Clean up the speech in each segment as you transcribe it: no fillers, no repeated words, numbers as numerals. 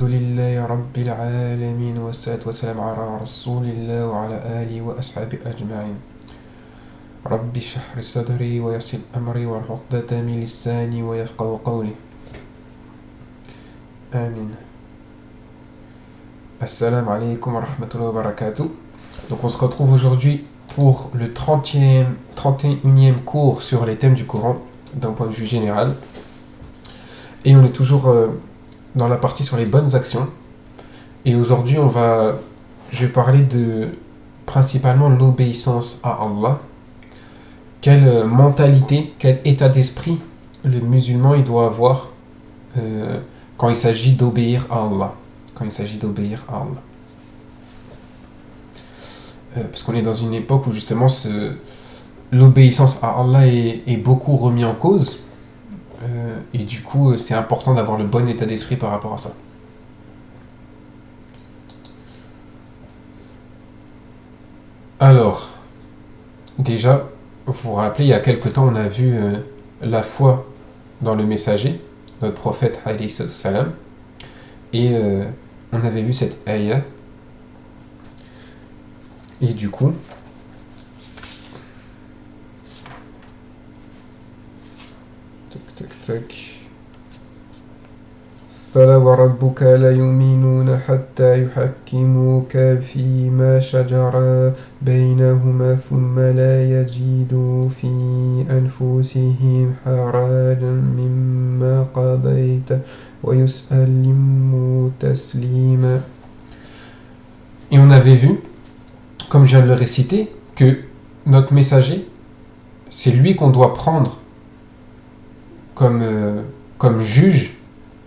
الحمد لله رب العالمين والصلاة والسلام على رسول الله وعلى آله وأصحابه أجمعين. رب اشرح لي صدري ويسر أمري واحلل عقدة من لساني ويفقهوا قولي. آمين. Assalamu alaikum wa rahmatullahi wa barakatuh. Donc on se retrouve aujourd'hui pour le 31e cours sur les thèmes du Coran d'un point de vue général. Et on est toujours dans la partie sur les bonnes actions. Et aujourd'hui, je vais parler de principalement l'obéissance à Allah. Quelle mentalité, quel état d'esprit le musulman il doit avoir quand il s'agit d'obéir à Allah. Parce qu'on est dans une époque où justement l'obéissance à Allah est beaucoup remis en cause. Et du coup, c'est important d'avoir le bon état d'esprit par rapport à ça. Alors, déjà, vous vous rappelez, il y a quelque temps, on a vu la foi dans le messager, notre prophète, alayhi salam, et on avait vu cette ayah, et du coup, فلا وربك لا يؤمنون حتى يحكموك فيما شجر بينهما ثم لا يجدوا في أنفسهم حرجا مما قضيت ويسلموا تسليما. Et on avait vu, comme je viens de le réciter, que notre messager, c'est lui qu'on doit prendre comme juge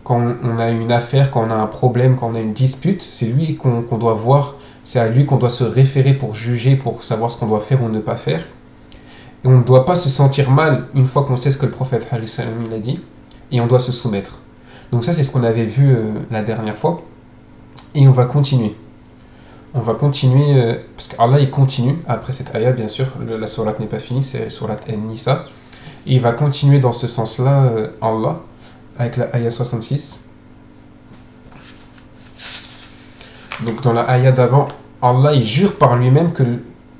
quand on a une affaire, quand on a un problème, quand on a une dispute. C'est lui qu'on doit voir, c'est à lui qu'on doit se référer pour juger, pour savoir ce qu'on doit faire ou ne pas faire. Et on ne doit pas se sentir mal une fois qu'on sait ce que le prophète il a dit, et on doit se soumettre. Donc ça, c'est ce qu'on avait vu la dernière fois, et on va continuer. Parce qu'Allah il continue, après cette ayah bien sûr, la sourate n'est pas finie, c'est sourate An-Nisa, et il va continuer dans ce sens-là, Allah, avec la ayah 66. Donc dans la ayah d'avant, Allah il jure par lui-même que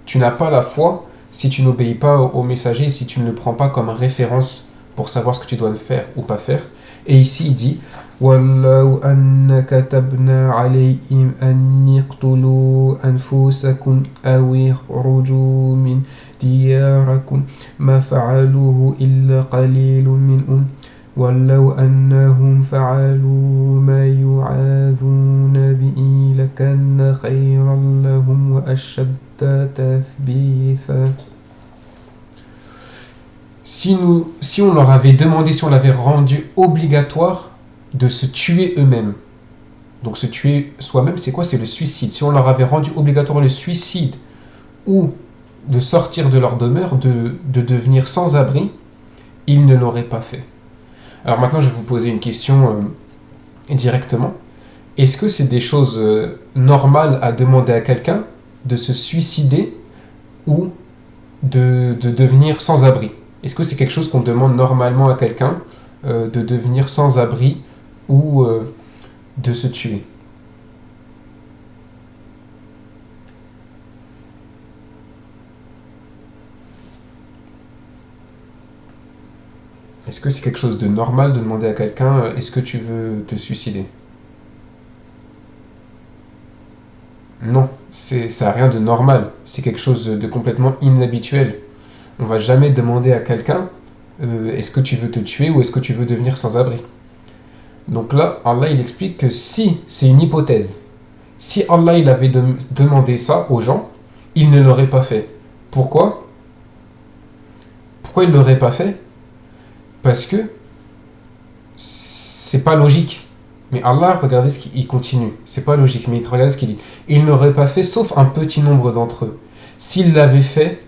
tu n'as pas la foi si tu n'obéis pas au messager, si tu ne le prends pas comme référence pour savoir ce que tu dois faire ou pas faire. Et ici il dit وَلَوْ أَنَّ كَتَبْنَا عَلَيْهِمْ أَنْ يَقْتُلُوا أَنفُسَكُمْ أَوْ يَخْرُجُوا مِنْ دِيَارِكُمْ مَا فَعَلُوهُ إِلَّا قَلِيلٌ مِنْهُمْ وَلَوْ أَنَّهُمْ فَعَلُوا مَا يُوعَظُونَ بِهِ لَكَانَ خَيْرًا لَهُمْ وَأَشَدَّ تَثْبِيتًا. Si on leur avait demandé, si on l'avait rendu obligatoire de se tuer eux-mêmes, donc se tuer soi-même, c'est quoi? C'est le suicide. Si on leur avait rendu obligatoire le suicide ou de sortir de leur demeure, de devenir sans abri, ils ne l'auraient pas fait. Alors maintenant, je vais vous poser une question directement. Est-ce que c'est des choses normales à demander à quelqu'un de se suicider ou de devenir sans abri? Est-ce que c'est quelque chose qu'on demande normalement à quelqu'un de devenir sans abri ou de se tuer? Est-ce que c'est quelque chose de normal de demander à quelqu'un est-ce que tu veux te suicider? Non, ça n'a rien de normal. C'est quelque chose de complètement inhabituel. On va jamais demander à quelqu'un est-ce que tu veux te tuer ou est-ce que tu veux devenir sans abri. Donc là, Allah il explique que si, c'est une hypothèse, si Allah il avait demandé ça aux gens, il ne l'aurait pas fait. Pourquoi il ne l'aurait pas fait? Parce que c'est pas logique. Mais Allah, regardez ce qu'il continue. C'est pas logique, mais regardez ce qu'il dit. Il n'aurait pas fait, sauf un petit nombre d'entre eux. S'ils avaient fait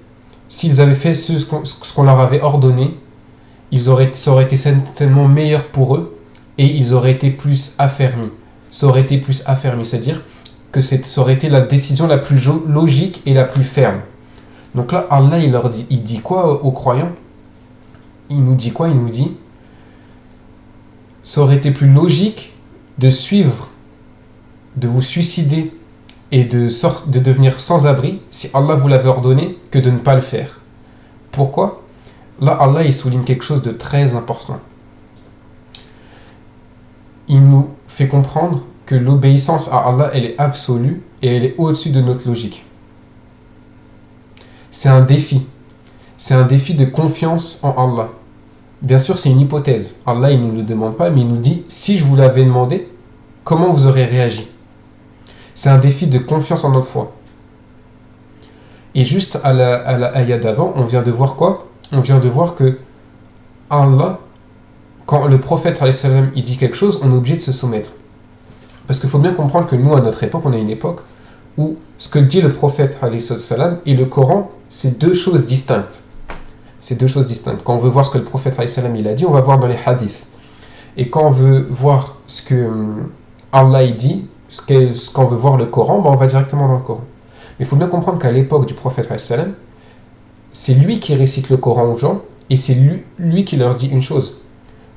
ce qu'on leur avait ordonné, ça aurait été certainement meilleur pour eux et ils auraient été plus affermis. C'est-à-dire que ça aurait été la décision la plus logique et la plus ferme. Donc là, Allah, il dit quoi aux croyants? Il nous dit quoi? Il nous dit ça aurait été plus logique de suivre de vous suicider et de devenir sans abri si Allah vous l'avait ordonné que de ne pas le faire. Pourquoi ? Là, Allah il souligne quelque chose de très important. Il nous fait comprendre que l'obéissance à Allah, elle est absolue et elle est au-dessus de notre logique. C'est un défi. C'est un défi de confiance en Allah. Bien sûr, c'est une hypothèse. Allah, il ne nous le demande pas, mais il nous dit, si je vous l'avais demandé, comment vous aurez réagi ? C'est un défi de confiance en notre foi. Et juste à la ayah d'avant, on vient de voir quoi ? On vient de voir que Allah, quand le prophète il dit quelque chose, on est obligé de se soumettre. Parce qu'il faut bien comprendre que nous, à notre époque, on a une époque où ce que dit le prophète et le Coran, c'est deux choses distinctes. C'est deux choses distinctes. Quand on veut voir ce que le prophète il a dit, on va voir dans les hadiths. Et quand on veut voir ce que Allah il dit, quand on veut voir le Coran, on va directement dans le Coran. Mais il faut bien comprendre qu'à l'époque du prophète c'est lui qui récite le Coran aux gens et c'est lui qui leur dit une chose.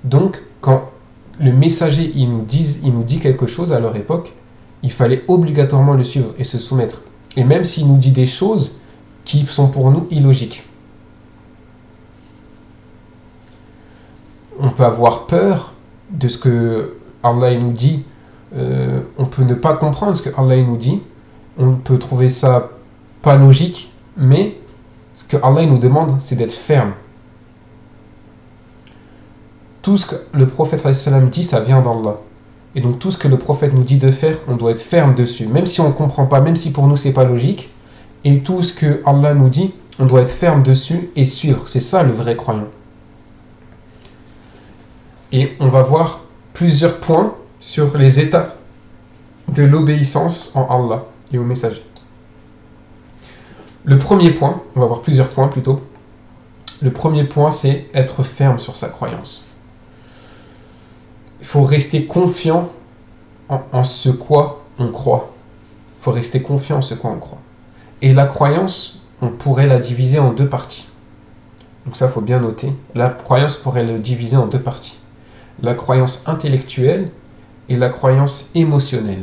Donc, quand le messager il nous dit quelque chose à leur époque, il fallait obligatoirement le suivre et se soumettre. Et même s'il nous dit des choses qui sont pour nous illogiques. On peut avoir peur de ce que Allah nous dit. On peut ne pas comprendre ce que Allah nous dit. On peut trouver ça pas logique, mais ce que Allah nous demande, c'est d'être ferme. Tout ce que le prophète dit, ça vient d'Allah. Et donc tout ce que le prophète nous dit de faire, on doit être ferme dessus. Même si on ne comprend pas, même si pour nous c'est pas logique. Et tout ce que Allah nous dit, on doit être ferme dessus et suivre. C'est ça le vrai croyant. Et on va voir plusieurs points sur les étapes de l'obéissance en Allah et au messager. Le premier point, on va voir plusieurs points plutôt. Le premier point, c'est être ferme sur sa croyance. Il faut rester confiant en ce quoi on croit. Il faut rester confiant en ce quoi on croit. Et la croyance, on pourrait la diviser en deux parties. Donc ça, il faut bien noter. La croyance pourrait le diviser en deux parties. La croyance intellectuelle et la croyance émotionnelle.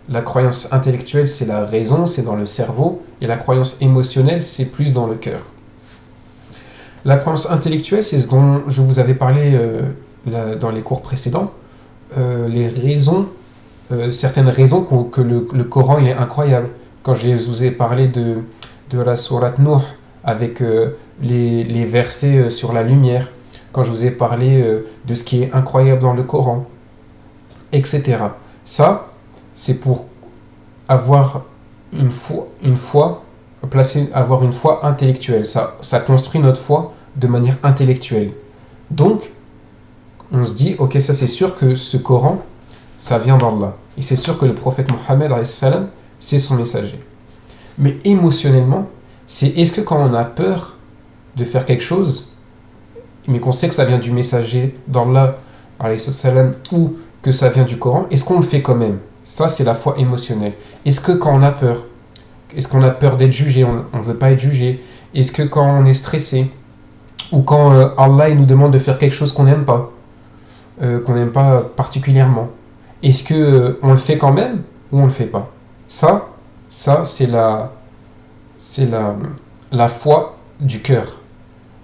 La croyance intellectuelle, c'est la raison, c'est dans le cerveau, et la croyance émotionnelle, c'est plus dans le cœur. La croyance intellectuelle, c'est ce dont je vous avais parlé dans les cours précédents, les raisons, certaines raisons que le Coran il est incroyable. Quand je vous ai parlé de la sourate Nuh, avec les versets sur la lumière, quand je vous ai parlé de ce qui est incroyable dans le Coran, etc. Ça, c'est pour avoir avoir une foi intellectuelle. Ça construit notre foi de manière intellectuelle. Donc, on se dit, ok, ça c'est sûr que ce Coran, ça vient d'Allah. Et c'est sûr que le prophète Mohammed, c'est son messager. Mais émotionnellement, c'est est-ce que quand on a peur de faire quelque chose, mais qu'on sait que ça vient du messager d'Allah, ou que ça vient du Coran, est-ce qu'on le fait quand même ? Ça, c'est la foi émotionnelle. Est-ce que quand on a peur, est-ce qu'on a peur d'être jugé, on ne veut pas être jugé ? Est-ce que quand on est stressé, ou quand Allah il nous demande de faire quelque chose qu'on n'aime pas particulièrement, est-ce que on le fait quand même ou on le fait pas ? Ça c'est la foi du cœur.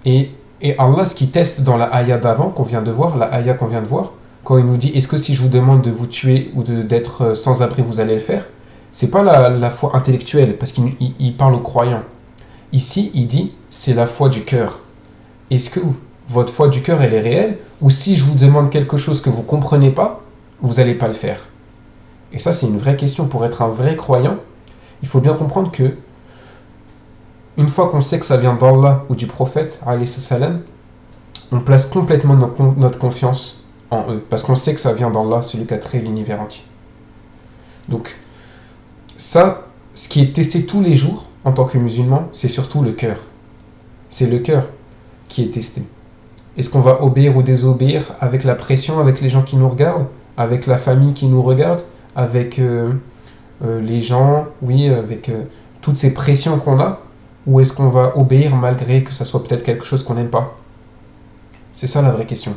Et Allah, ce qui teste dans la ayah d'avant qu'on vient de voir, la ayah qu'on vient de voir, quand il nous dit est-ce que si je vous demande de vous tuer ou d'être sans abri, vous allez le faire ? C'est pas la foi intellectuelle, parce qu'il parle aux croyants. Ici, il dit c'est la foi du cœur. Est-ce que votre foi du cœur, elle est réelle ? Ou si je vous demande quelque chose que vous comprenez pas, vous n'allez pas le faire ? Et ça, c'est une vraie question. Pour être un vrai croyant, il faut bien comprendre que une fois qu'on sait que ça vient d'Allah ou du prophète, on place complètement notre confiance en eux. Parce qu'on sait que ça vient d'Allah, celui qui a créé l'univers entier. Donc, ça, ce qui est testé tous les jours en tant que musulman, c'est surtout le cœur. C'est le cœur qui est testé. Est-ce qu'on va obéir ou désobéir avec la pression, avec les gens qui nous regardent, avec la famille qui nous regarde, avec les gens, avec toutes ces pressions qu'on a, ou est-ce qu'on va obéir malgré que ça soit peut-être quelque chose qu'on n'aime pas ? C'est ça la vraie question.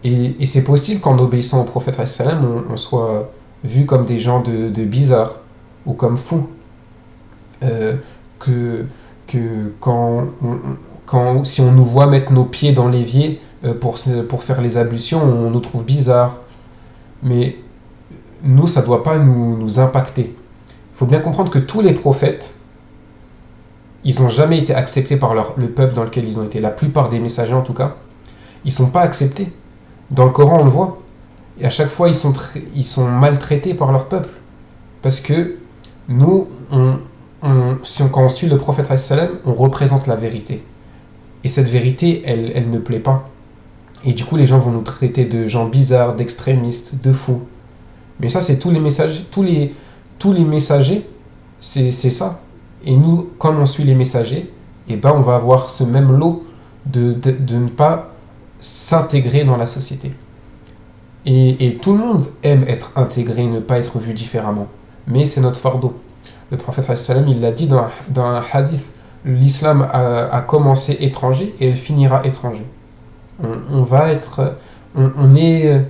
Et c'est possible qu'en obéissant au prophète, on soit vu comme des gens de bizarres ou comme fous. Euh, que, que si on nous voit mettre nos pieds dans l'évier pour faire les ablutions, on nous trouve bizarres. Mais nous, ça ne doit pas nous impacter. Il faut bien comprendre que tous les prophètes, ils n'ont jamais été acceptés par le peuple dans lequel ils ont été. La plupart des messagers, en tout cas, ils ne sont pas acceptés. Dans le Coran, on le voit. Et à chaque fois, ils sont maltraités par leur peuple. Parce que nous, quand on suit le prophète, on représente la vérité. Et cette vérité, elle ne plaît pas. Et du coup, les gens vont nous traiter de gens bizarres, d'extrémistes, de fous. Mais ça, c'est tous les messagers. Tous les messagers, c'est ça. Et nous, comme on suit les messagers, eh ben, on va avoir ce même lot de ne pas s'intégrer dans la société. Et tout le monde aime être intégré, ne pas être vu différemment. Mais c'est notre fardeau. Le prophète, il l'a dit dans un hadith, l'islam a commencé étranger et elle finira étranger. On est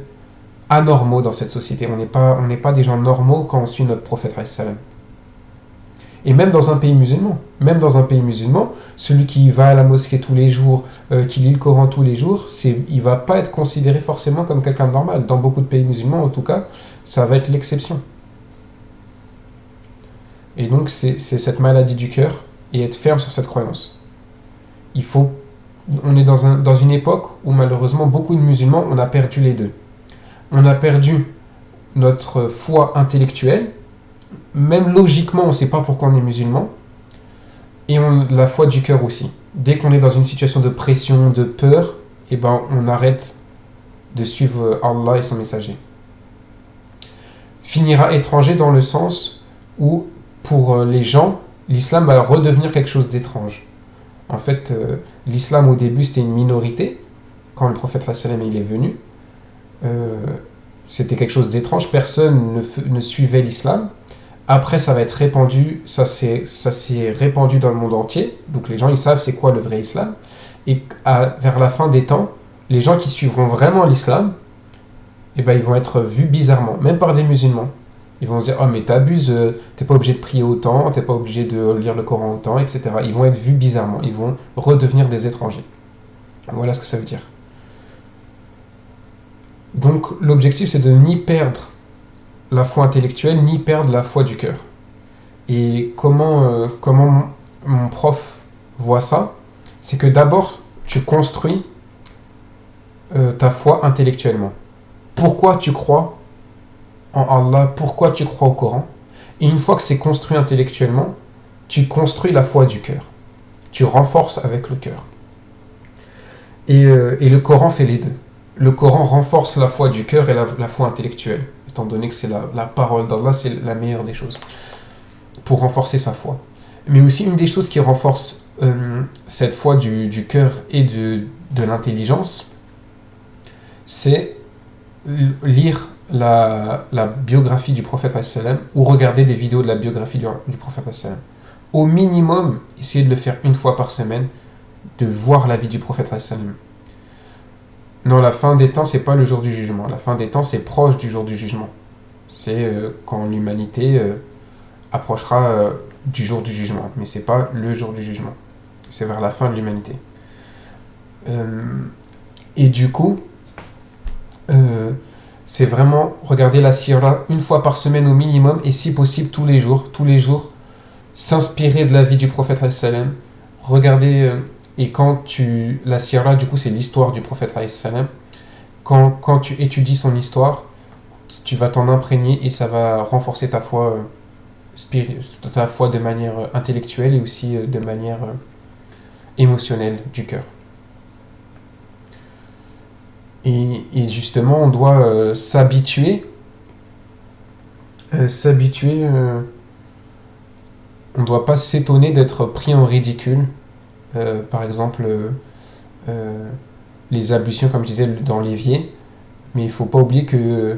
anormaux dans cette société. On n'est pas des gens normaux quand on suit notre prophète. Et même dans un pays musulman, celui qui va à la mosquée tous les jours, qui lit le Coran tous les jours, il ne va pas être considéré forcément comme quelqu'un de normal. Dans beaucoup de pays musulmans, en tout cas, ça va être l'exception. Et donc, c'est cette maladie du cœur et être ferme sur cette croyance. On est dans une époque où malheureusement, beaucoup de musulmans, on a perdu les deux. On a perdu notre foi intellectuelle. Même logiquement, on ne sait pas pourquoi on est musulman. Et la foi du cœur aussi. Dès qu'on est dans une situation de pression, de peur, eh ben, on arrête de suivre Allah et son messager. Finira étranger dans le sens où, pour les gens, l'islam va redevenir quelque chose d'étrange. En fait, l'islam au début, c'était une minorité. Quand le prophète il est venu, c'était quelque chose d'étrange. Personne ne suivait l'islam. Après, ça va être répandu, ça s'est répandu dans le monde entier. Donc les gens, ils savent c'est quoi le vrai islam. Et vers la fin des temps, les gens qui suivront vraiment l'islam, eh ben, ils vont être vus bizarrement, même par des musulmans. Ils vont se dire, oh mais t'abuses, t'es pas obligé de prier autant, t'es pas obligé de lire le Coran autant, etc. Ils vont être vus bizarrement, ils vont redevenir des étrangers. Voilà ce que ça veut dire. Donc l'objectif, c'est de ni perdre la foi intellectuelle, ni perdre la foi du cœur. Et comment mon prof voit ça, c'est que d'abord, tu construis ta foi intellectuellement. Pourquoi tu crois en Allah, pourquoi tu crois au Coran. Et une fois que c'est construit intellectuellement, tu construis la foi du cœur. Tu renforces avec le cœur. Et le Coran fait les deux. Le Coran renforce la foi du cœur et la foi intellectuelle, étant donné que c'est la parole d'Allah, c'est la meilleure des choses, pour renforcer sa foi. Mais aussi une des choses qui renforce cette foi du cœur et de l'intelligence, c'est lire la biographie du prophète ou regarder des vidéos de la biographie du prophète. Au minimum, essayez de le faire une fois par semaine, de voir la vie du prophète. Non, la fin des temps, c'est pas le jour du jugement. La fin des temps, c'est proche du jour du jugement. C'est quand l'humanité approchera du jour du jugement. Mais c'est pas le jour du jugement. C'est vers la fin de l'humanité. Et du coup, c'est vraiment regarder la sira une fois par semaine au minimum, et si possible tous les jours, s'inspirer de la vie du prophète regarder, et la sira, du coup c'est l'histoire du prophète quand tu étudies son histoire, tu vas t'en imprégner et ça va renforcer ta foi de manière intellectuelle et aussi de manière émotionnelle du cœur. Et justement, on doit s'habituer. On ne doit pas s'étonner d'être pris en ridicule. Par exemple, les ablutions, comme je disais, dans l'évier. Mais il ne faut pas oublier que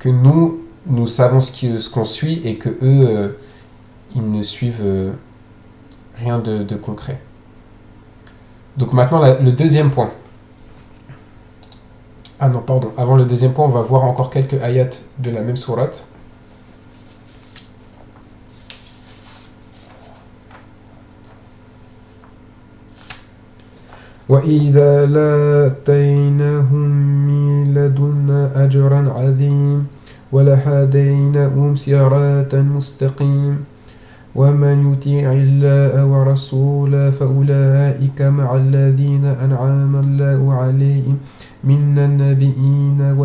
nous savons ce qu'on suit et que eux, ils ne suivent rien de concret. Donc maintenant, le deuxième point. Ah non, pardon. Avant le deuxième point, on va voir encore quelques ayats de la même sourate. وَإِذَا لَاتَيْنَهُمْ مِنْ لَدُنَّا أَجْرًا عَظِيمًا وَلَهَدَيْنَهُمْ صِرَاطًا مُسْتَقِيمًا وَمَنْ يُطِعِ اللَّهَ وَرَسُولَهُ فَأُولَئِكَ مَعَ الَّذِينَ أَنْعَمَ اللَّهُ عَلَيْهِمْ من النبيين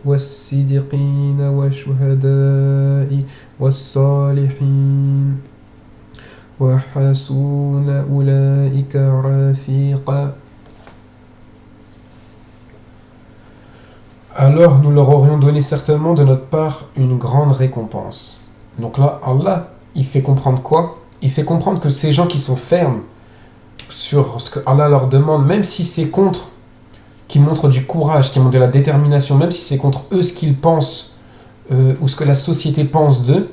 والصديقين والشهداء والصالحين وحسن أولئك رفيقا. Alors nous leur aurions donné certainement de notre part une grande récompense. Donc là, Allah, il fait comprendre quoi? Il fait comprendre que ces gens qui sont fermes sur ce que Allah leur demande, même si c'est contre, qui montrent du courage, qui montrent de la détermination, même si c'est contre eux ce qu'ils pensent, ou ce que la société pense d'eux,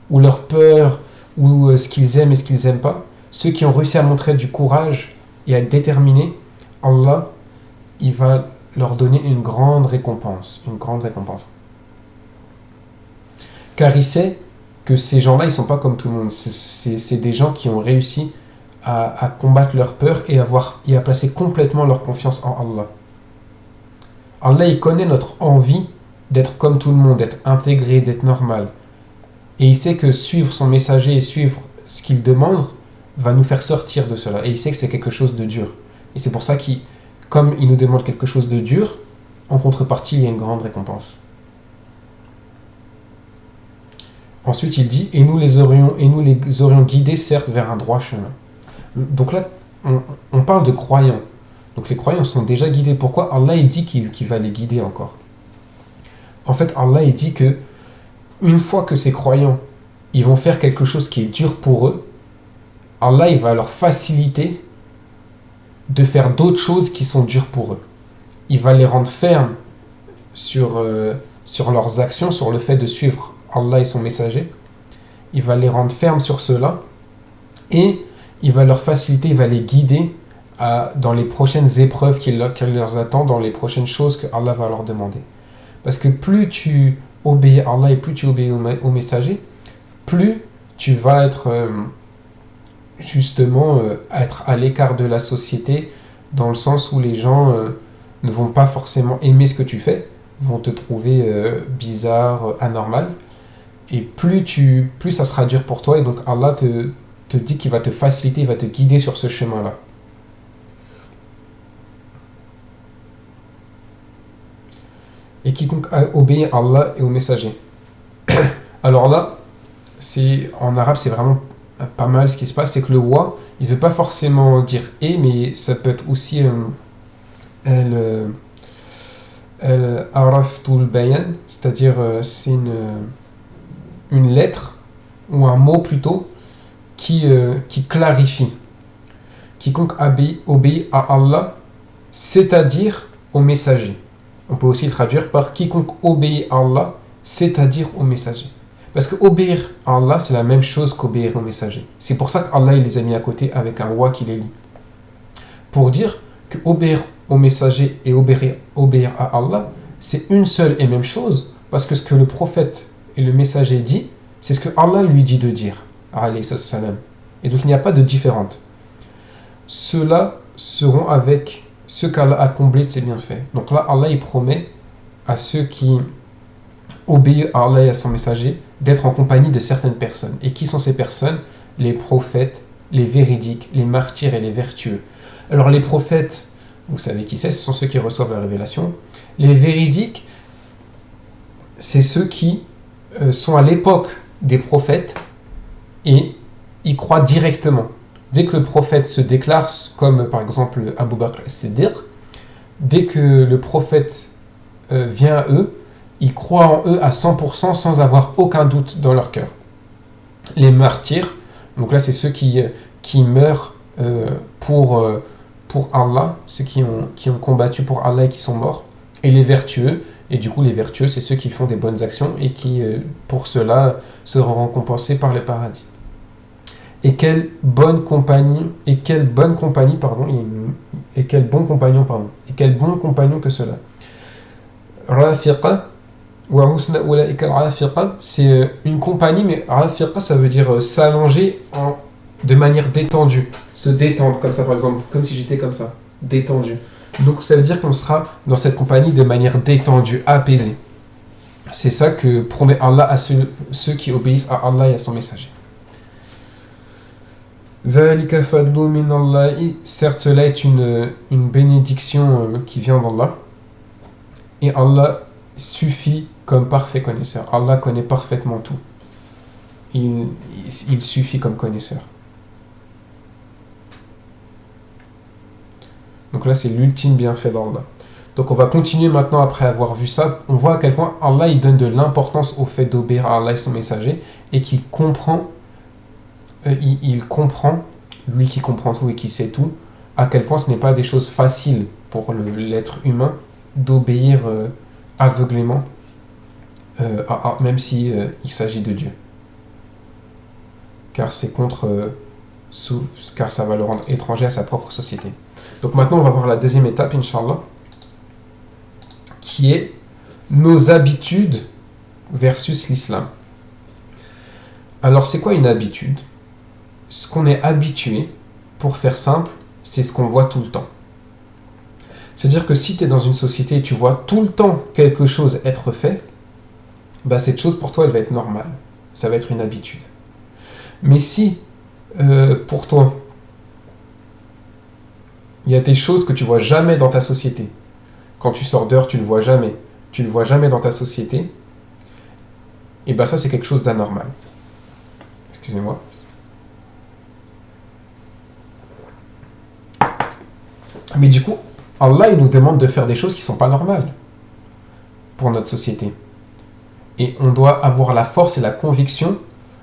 ou leur peur, ou ce qu'ils aiment et ce qu'ils n'aiment pas, ceux qui ont réussi à montrer du courage et à être déterminés, Allah, il va leur donner une grande récompense. Une grande récompense. Car il sait que ces gens-là, ils ne sont pas comme tout le monde. C'est des gens qui ont réussi à combattre leur peur et à placer complètement leur confiance en Allah. Allah, il connaît notre envie d'être comme tout le monde, d'être intégré, d'être normal. Et il sait que suivre son messager et suivre ce qu'il demande va nous faire sortir de cela. Et il sait que c'est quelque chose de dur. Et c'est pour ça comme il nous demande quelque chose de dur, en contrepartie, il y a une grande récompense. Ensuite, il dit, et nous les aurions guidés, certes, vers un droit chemin. Donc là, on parle de croyants. Donc les croyants sont déjà guidés. Pourquoi Allah il dit qu'il va les guider encore? En fait, Allah il dit que une fois que ces croyants ils vont faire quelque chose qui est dur pour eux, Allah il va leur faciliter de faire d'autres choses qui sont dures pour eux. Il va les rendre fermes sur leurs actions, sur le fait de suivre Allah et son messager. Il va les rendre fermes sur cela et il va leur faciliter, il va les guider dans les prochaines épreuves qui leur attendent, dans les prochaines choses que Allah va leur demander. Parce que plus tu obéis à Allah et plus tu obéis au messager, plus tu vas être être à l'écart de la société, dans le sens où les gens ne vont pas forcément aimer ce que tu fais, vont te trouver bizarre, anormal, et plus ça sera dur pour toi, et donc Allah te dit qu'il va te faciliter, il va te guider sur ce chemin-là. Et quiconque obéit à Allah et au messager. Alors là, en arabe, c'est vraiment pas mal ce qui se passe, c'est que le wa, il ne veut pas forcément dire et, mais ça peut être aussi el araftul bayan, c'est-à-dire c'est une lettre ou un mot plutôt qui clarifie. Quiconque obéit à Allah, c'est-à-dire au messager. On peut aussi le traduire par quiconque obéit à Allah, c'est-à-dire au messager. Parce que obéir à Allah, c'est la même chose qu'obéir au messager. C'est pour ça qu'Allah il les a mis à côté avec un wa qui les lie. Pour dire que obéir au messager et obéir à Allah, c'est une seule et même chose, parce que ce que le prophète et le messager dit, c'est ce que Allah lui dit de dire, alayhi salam. Et donc il n'y a pas de différente. Ceux-là seront avec ce qu'Allah a comblé de ses bienfaits. Donc là, Allah il promet à ceux qui obéissent à Allah et à son messager d'être en compagnie de certaines personnes. Et qui sont ces personnes? Les prophètes, les véridiques, les martyrs et les vertueux. Alors les prophètes, vous savez qui c'est, ce sont ceux qui reçoivent la révélation. Les véridiques, c'est ceux qui sont à l'époque des prophètes et ils croient directement. Dès que le prophète se déclare, comme par exemple Abu Bakr as-Siddiq, dès que le prophète vient à eux, ils croient en eux à 100% sans avoir aucun doute dans leur cœur. Les martyrs, donc là c'est ceux qui meurent pour Allah, ceux qui ont combattu pour Allah et qui sont morts, et les vertueux, et du coup les vertueux c'est ceux qui font des bonnes actions et qui pour cela seront récompensés par le paradis. Et quel bon compagnon que cela. rafiqa wa husna ulaika al-rafiqa, c'est une compagnie, mais rafiqa ça veut dire s'allonger de manière détendue, se détendre comme ça par exemple, comme si j'étais comme ça, détendu. Donc ça veut dire qu'on sera dans cette compagnie de manière détendue, apaisée. C'est ça que promet Allah à ceux qui obéissent à Allah et à son messager. ذَلِكَ فَضْلٌ مِّنَ اللَّهِ. Certes, cela est une bénédiction qui vient d'Allah. Et Allah suffit comme parfait connaisseur. Allah connaît parfaitement tout. Il suffit comme connaisseur. Donc là, c'est l'ultime bienfait d'Allah. Donc on va continuer maintenant après avoir vu ça. On voit à quel point Allah il donne de l'importance au fait d'obéir à Allah et son messager et qu'il comprend, il comprend, lui qui comprend tout et qui sait tout, à quel point ce n'est pas des choses faciles pour l'être humain d'obéir aveuglément, même si il s'agit de Dieu. Car c'est car ça va le rendre étranger à sa propre société. Donc maintenant on va voir la deuxième étape, Inch'Allah, qui est nos habitudes versus l'islam. Alors c'est quoi une habitude? Ce qu'on est habitué, pour faire simple, c'est ce qu'on voit tout le temps. C'est-à-dire que si tu es dans une société et tu vois tout le temps quelque chose être fait, bah cette chose pour toi elle va être normale. Ça va être une habitude. Mais si pour toi il y a des choses que tu vois jamais dans ta société, quand tu sors dehors tu le vois jamais dans ta société, et bah ça c'est quelque chose d'anormal. Excusez-moi. Mais du coup, Allah il nous demande de faire des choses qui ne sont pas normales pour notre société. Et on doit avoir la force et la conviction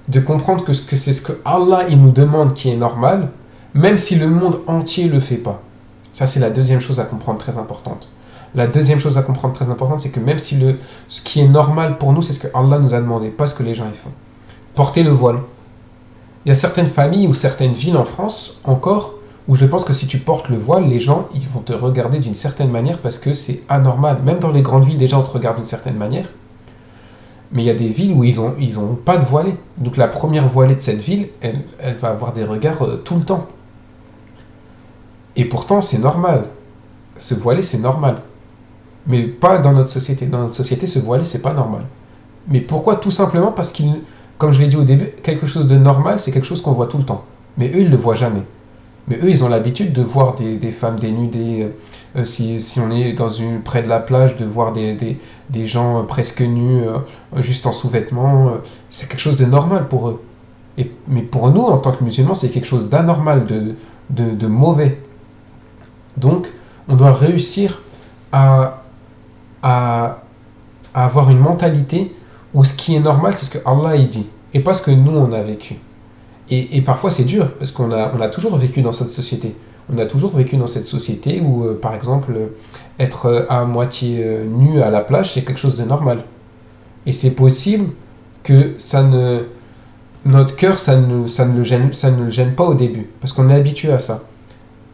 de comprendre que c'est ce que Allah il nous demande qui est normal, même si le monde entier ne le fait pas. Ça c'est la deuxième chose à comprendre très importante. La deuxième chose à comprendre très importante, c'est que même si ce qui est normal pour nous, c'est ce que Allah nous a demandé, pas ce que les gens y font. Porter le voile. Il y a certaines familles ou certaines villes en France encore où je pense que si tu portes le voile, les gens ils vont te regarder d'une certaine manière parce que c'est anormal. Même dans les grandes villes, les gens te regardent d'une certaine manière. Mais il y a des villes où ils ont pas de voilée. Donc la première voilée de cette ville, elle va avoir des regards tout le temps. Et pourtant, c'est normal. Se voiler, c'est normal. Mais pas dans notre société. Dans notre société, se voiler, c'est pas normal. Mais pourquoi? Tout simplement parce comme je l'ai dit au début, quelque chose de normal, c'est quelque chose qu'on voit tout le temps. Mais eux, ils le voient jamais. Mais eux, ils ont l'habitude de voir des femmes dénudées. Si on est près de la plage, de voir des gens presque nus, juste en sous-vêtements, c'est quelque chose de normal pour eux. Mais pour nous, en tant que musulmans, c'est quelque chose d'anormal, de mauvais. Donc, on doit réussir à avoir une mentalité où ce qui est normal, c'est ce que Allah il dit, et pas ce que nous, on a vécu. Et parfois, c'est dur, parce qu'on a toujours vécu dans cette société. On a toujours vécu dans cette société où, par exemple, être à moitié nu à la plage, c'est quelque chose de normal. Et c'est possible que notre cœur, ça ne le gêne pas au début, parce qu'on est habitué à ça.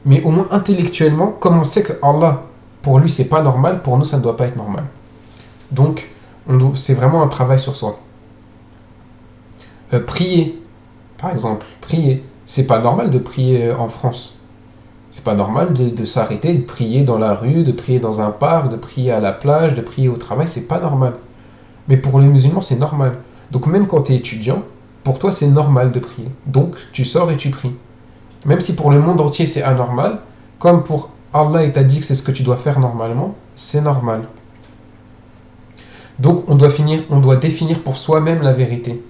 Mais au moins intellectuellement, comme on sait que Allah, pour lui, c'est pas normal, pour nous, ça ne doit pas être normal. Donc, c'est vraiment un travail sur soi. Prier, par exemple, prier. C'est pas normal de prier en France. C'est pas normal de s'arrêter, de prier dans la rue, de prier dans un parc, de prier à la plage, de prier au travail, c'est pas normal. Mais pour les musulmans, c'est normal. Donc même quand tu es étudiant, pour toi, c'est normal de prier. Donc, tu sors et tu pries. Même si pour le monde entier, c'est anormal, comme pour Allah, il t'a dit que c'est ce que tu dois faire normalement, c'est normal. Donc, on doit définir pour soi-même la vérité.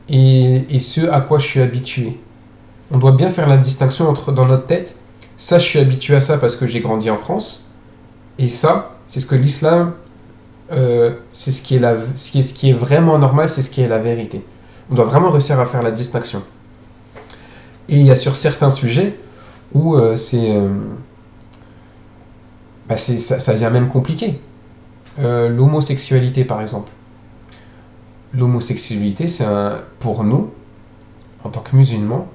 Et ce à quoi je suis habitué. On doit bien faire la distinction dans notre tête, ça je suis habitué à ça parce que j'ai grandi en France, et ça, c'est ce que l'islam, c'est ce qui est vraiment normal, c'est ce qui est la vérité. On doit vraiment réussir à faire la distinction. Et il y a sur certains sujets où ça devient même compliqué. L'homosexualité par exemple. L'homosexualité, pour nous, en tant que musulmans,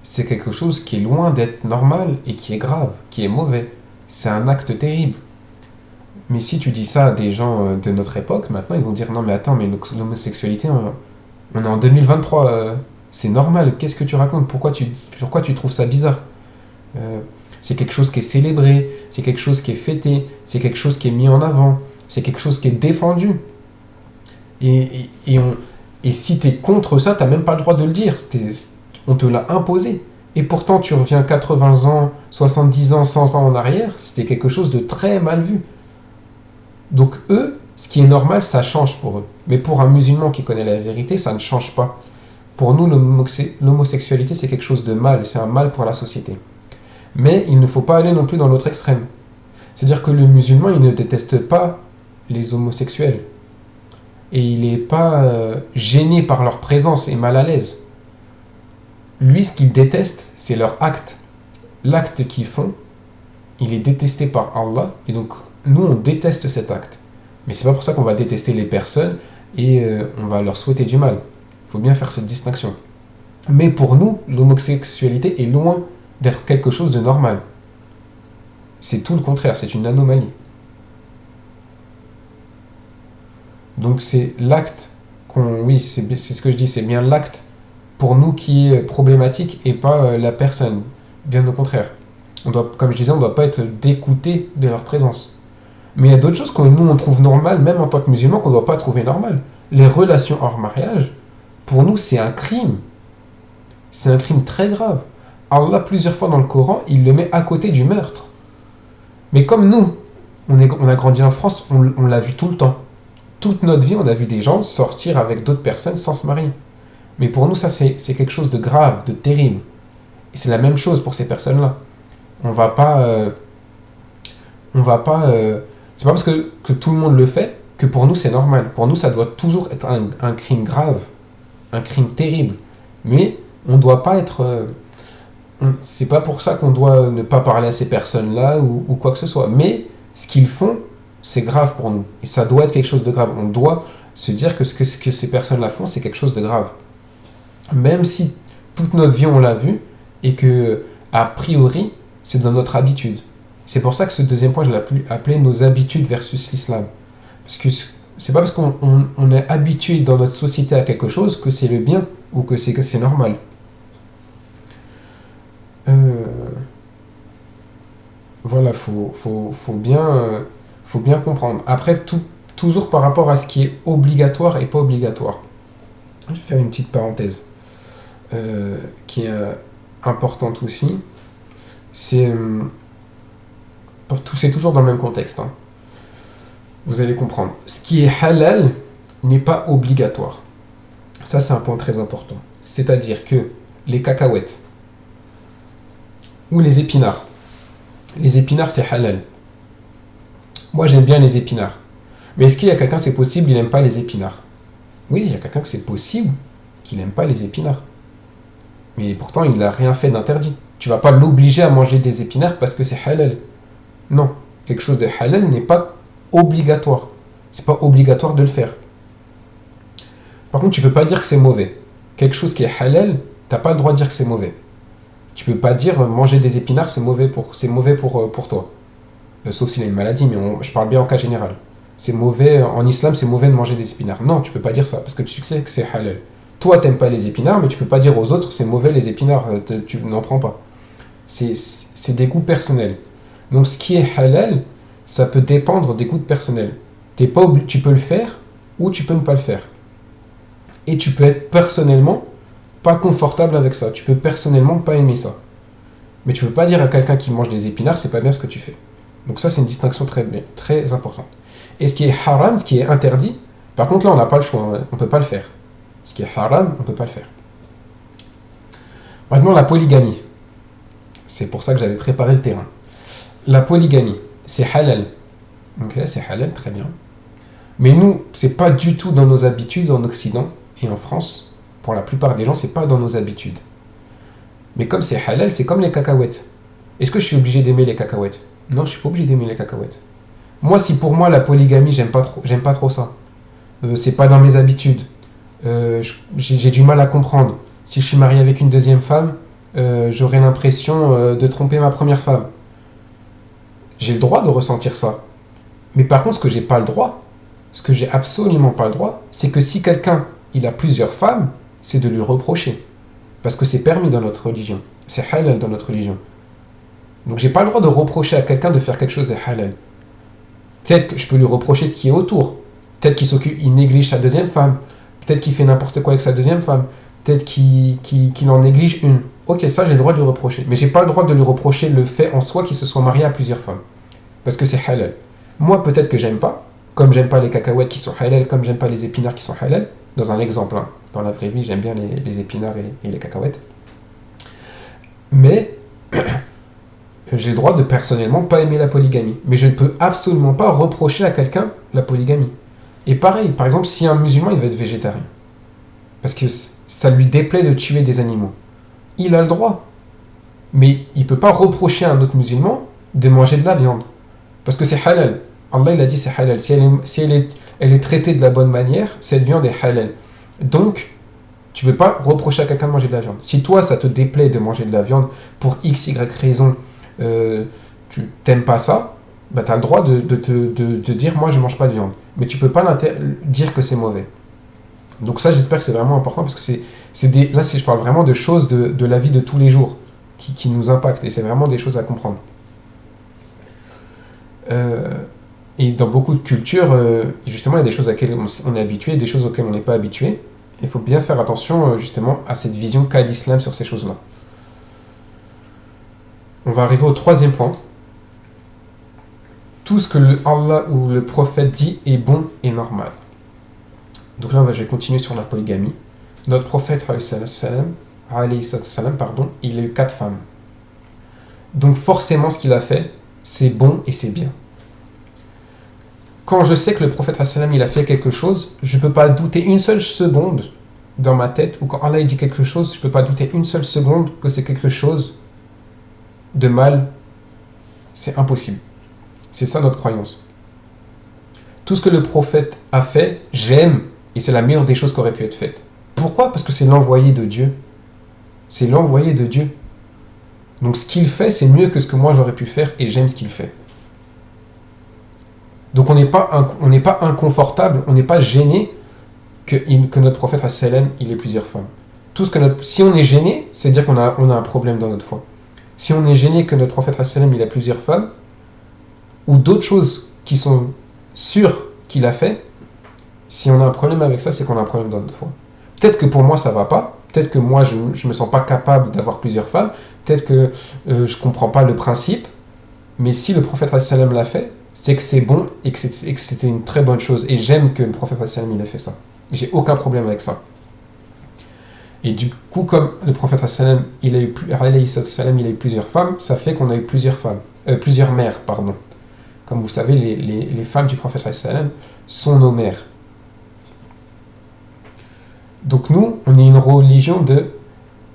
c'est quelque chose qui est loin d'être normal et qui est grave, qui est mauvais. C'est un acte terrible. Mais si tu dis ça à des gens de notre époque, maintenant, ils vont dire non, mais attends, mais l'homosexualité, on est en 2023, c'est normal, qu'est-ce que tu racontes? Pourquoi tu trouves ça bizarre? Euh, c'est quelque chose qui est célébré, c'est quelque chose qui est fêté, c'est quelque chose qui est mis en avant, c'est quelque chose qui est défendu. Et si tu es contre ça, tu n'as même pas le droit de le dire. On te l'a imposé. Et pourtant, tu reviens 80 ans, 70 ans, 100 ans en arrière, c'était quelque chose de très mal vu. Donc eux, ce qui est normal, ça change pour eux. Mais pour un musulman qui connaît la vérité, ça ne change pas. Pour nous, l'homosexualité, c'est quelque chose de mal, c'est un mal pour la société. Mais il ne faut pas aller non plus dans l'autre extrême. C'est-à-dire que le musulman, il ne déteste pas les homosexuels. Et il n'est pas gêné par leur présence et mal à l'aise. Lui, ce qu'il déteste, c'est leur acte. L'acte qu'ils font, il est détesté par Allah. Et donc, nous, on déteste cet acte. Mais c'est pas pour ça qu'on va détester les personnes et on va leur souhaiter du mal. Il faut bien faire cette distinction. Mais pour nous, l'homosexualité est loin d'être quelque chose de normal. C'est tout le contraire, c'est une anomalie. Donc c'est l'acte oui, c'est ce que je dis, c'est bien l'acte pour nous qui est problématique et pas la personne. Bien au contraire. Comme je disais, on ne doit pas être dégoûté de leur présence. Mais il y a d'autres choses que nous on trouve normales, même en tant que musulmans, qu'on ne doit pas trouver normales. Les relations hors mariage, pour nous, c'est un crime. C'est un crime très grave. Allah, plusieurs fois dans le Coran, il le met à côté du meurtre. Mais comme nous, on a grandi en France, on l'a vu tout le temps. Toute notre vie, on a vu des gens sortir avec d'autres personnes sans se marier. Mais pour nous, ça, c'est quelque chose de grave, de terrible. Et c'est la même chose pour ces personnes-là. On va pas... c'est pas parce que tout le monde le fait que pour nous, c'est normal. Pour nous, ça doit toujours être un crime grave, un crime terrible. Mais on doit pas être... c'est pas pour ça qu'on doit ne pas parler à ces personnes-là ou quoi que ce soit. Mais ce qu'ils font, c'est grave pour nous. Et ça doit être quelque chose de grave. On doit se dire que ce que ces personnes-là font, c'est quelque chose de grave. Même si toute notre vie, on l'a vu, et que, a priori, c'est dans notre habitude. C'est pour ça que ce deuxième point, je l'ai appelé nos habitudes versus l'islam. Parce que c'est pas parce qu'on est habitué dans notre société à quelque chose que c'est le bien ou que c'est normal. Voilà, faut bien comprendre. Après, toujours par rapport à ce qui est obligatoire et pas obligatoire. Je vais faire une petite parenthèse qui est importante aussi. C'est toujours dans le même contexte. Hein. Vous allez comprendre. Ce qui est halal n'est pas obligatoire. Ça, c'est un point très important. C'est-à-dire que les cacahuètes ou les épinards. Les épinards, c'est halal. Moi, j'aime bien les épinards. Mais est-ce qu'il y a quelqu'un, c'est possible, il n'aime pas les épinards? Oui, il y a quelqu'un que c'est possible qu'il n'aime pas les épinards. Mais pourtant, il n'a rien fait d'interdit. Tu vas pas l'obliger à manger des épinards parce que c'est halal. Non. Quelque chose de halal n'est pas obligatoire. C'est pas obligatoire de le faire. Par contre, tu peux pas dire que c'est mauvais. Quelque chose qui est halal, t'as pas le droit de dire que c'est mauvais. Tu peux pas dire manger des épinards, c'est mauvais pour toi. Sauf s'il a une maladie, mais je parle bien en cas général. C'est mauvais, en islam, c'est mauvais de manger des épinards. Non, tu peux pas dire ça, parce que tu sais que c'est halal. Toi, t'aimes pas les épinards, mais tu peux pas dire aux autres, c'est mauvais les épinards, tu n'en prends pas. C'est des goûts personnels. Donc ce qui est halal, ça peut dépendre des goûts personnels. Tu peux le faire, ou tu peux ne pas le faire. Et tu peux être personnellement pas confortable avec ça. Tu peux personnellement pas aimer ça. Mais tu peux pas dire à quelqu'un qui mange des épinards, c'est pas bien ce que tu fais. Donc ça, c'est une distinction très importante. Et ce qui est haram, ce qui est interdit, par contre là, on n'a pas le choix, on peut pas le faire. Ce qui est haram, on peut pas le faire. Maintenant, la polygamie. C'est pour ça que j'avais préparé le terrain. La polygamie, c'est halal. Ok, c'est halal, très bien. Mais nous, c'est pas du tout dans nos habitudes en Occident et en France. Pour la plupart des gens, c'est pas dans nos habitudes. Mais comme c'est halal, c'est comme les cacahuètes. Est-ce que je suis obligé d'aimer les cacahuètes? Non, je suis pas obligé d'aimer les cacahuètes. Moi, si pour moi la polygamie, j'aime pas trop ça. C'est pas dans mes habitudes. J'ai du mal à comprendre. Si je suis marié avec une deuxième femme, j'aurais l'impression de tromper ma première femme. J'ai le droit de ressentir ça. Mais par contre, ce que j'ai pas le droit, ce que j'ai absolument pas le droit, c'est que si quelqu'un il a plusieurs femmes, c'est de lui reprocher. Parce que c'est permis dans notre religion. C'est halal dans notre religion. Donc j'ai pas le droit de reprocher à quelqu'un de faire quelque chose de halal. Peut-être que je peux lui reprocher ce qui est autour. Peut-être il néglige sa deuxième femme. Peut-être qu'il fait n'importe quoi avec sa deuxième femme. Peut-être qu'il en néglige une. Ok, ça j'ai le droit de lui reprocher. Mais j'ai pas le droit de lui reprocher le fait en soi qu'il se soit marié à plusieurs femmes. Parce que c'est halal. Moi peut-être que j'aime pas. Comme j'aime pas les cacahuètes qui sont halal, comme j'aime pas les épinards qui sont halal. Dans un exemple, hein. Dans la vraie vie, j'aime bien les épinards et les cacahuètes. Mais j'ai le droit de personnellement pas aimer la polygamie. Mais je ne peux absolument pas reprocher à quelqu'un la polygamie. Et pareil, par exemple, si un musulman il veut être végétarien, parce que ça lui déplaît de tuer des animaux, il a le droit. Mais il ne peut pas reprocher à un autre musulman de manger de la viande. Parce que c'est halal. Allah il a dit c'est halal. Si elle est traitée de la bonne manière, cette viande est halal. Donc, tu ne peux pas reprocher à quelqu'un de manger de la viande. Si toi, ça te déplaît de manger de la viande pour x, y raison, tu n'aimes pas ça, bah, tu as le droit de dire moi je ne mange pas de viande. Mais tu ne peux pas dire que c'est mauvais. Donc ça, j'espère que c'est vraiment important parce que là, je parle vraiment de choses de la vie de tous les jours qui nous impactent et c'est vraiment des choses à comprendre. Et dans beaucoup de cultures, justement, il y a des choses auxquelles on est habitué, des choses auxquelles on n'est pas habitué. Il faut bien faire attention, justement, à cette vision qu'a l'islam sur ces choses-là. On va arriver au troisième point. Tout ce que Allah ou le prophète dit est bon et normal. Donc là, je vais continuer sur la polygamie. Notre prophète, il a eu 4 femmes. Donc forcément, ce qu'il a fait, c'est bon et c'est bien. Quand je sais que le prophète il a fait quelque chose, je ne peux pas douter une seule seconde dans ma tête, ou quand Allah dit quelque chose, je ne peux pas douter une seule seconde que c'est quelque chose de mal. C'est impossible. C'est ça notre croyance. Tout ce que le prophète a fait, j'aime, et c'est la meilleure des choses qui aurait pu être faite. Pourquoi ? Parce que c'est l'envoyé de Dieu. C'est l'envoyé de Dieu. Donc ce qu'il fait, c'est mieux que ce que moi j'aurais pu faire, et j'aime ce qu'il fait. Donc on n'est pas inconfortable, on n'est pas gêné que notre prophète il ait plusieurs femmes. Si on est gêné, c'est-à-dire qu'on a un problème dans notre foi. Si on est gêné que notre prophète il a plusieurs femmes, ou d'autres choses qui sont sûres qu'il a fait, si on a un problème avec ça, c'est qu'on a un problème dans notre foi. Peut-être que pour moi ça va pas, peut-être que moi je me sens pas capable d'avoir plusieurs femmes, peut-être que je comprends pas le principe, mais si le prophète l'a fait, c'est que c'est bon et que c'était une très bonne chose. Et j'aime que le prophète il ait fait ça. J'ai aucun problème avec ça. Et du coup, comme le prophète il a eu plusieurs femmes, ça fait qu'on a eu plusieurs mères, pardon. Comme vous savez, les femmes du prophète sont nos mères. Donc nous, on est une religion de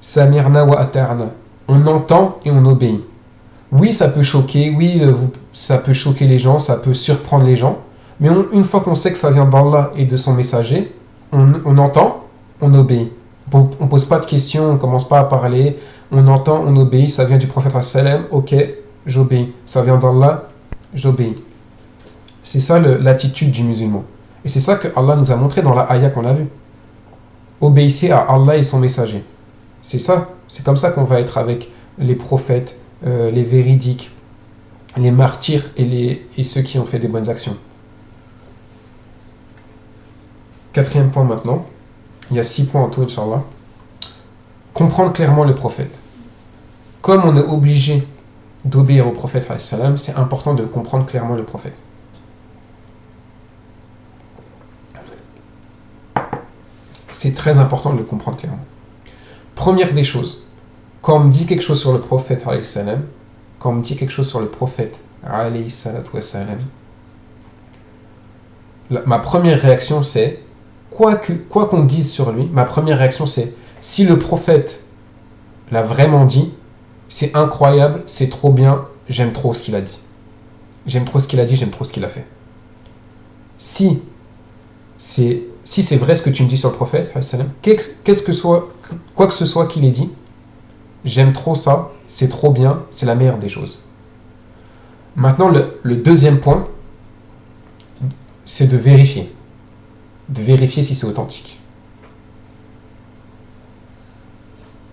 Samirna wa Ata'na. On entend et on obéit. Oui, ça peut choquer, ça peut choquer les gens, ça peut surprendre les gens, mais une fois qu'on sait que ça vient d'Allah et de son messager, on entend, on obéit. On ne pose pas de questions, on ne commence pas à parler, on entend, on obéit, ça vient du prophète ok, j'obéis. Ça vient d'Allah, j'obéis. C'est ça l'attitude du musulman. Et c'est ça que Allah nous a montré dans la ayah qu'on a vue. Obéissez à Allah et son messager. C'est ça, c'est comme ça qu'on va être avec les prophètes, les véridiques, les martyrs et ceux qui ont fait des bonnes actions. 4e point maintenant. Il y a 6 points en tout, Inch'Allah. Comprendre clairement le prophète. Comme on est obligé d'obéir au prophète, c'est important de comprendre clairement le prophète. C'est très important de le comprendre clairement. Première des choses, quand on me dit quelque chose sur le prophète, ma première réaction c'est, quoi qu'on dise sur lui, ma première réaction c'est, si le prophète l'a vraiment dit, c'est incroyable, c'est trop bien, j'aime trop ce qu'il a dit. J'aime trop ce qu'il a dit, j'aime trop ce qu'il a fait. Si c'est vrai ce que tu me dis sur le prophète, quoi que ce soit qu'il ait dit, j'aime trop ça, c'est trop bien, c'est la meilleure des choses. Maintenant, le deuxième point, c'est de vérifier. De vérifier si c'est authentique.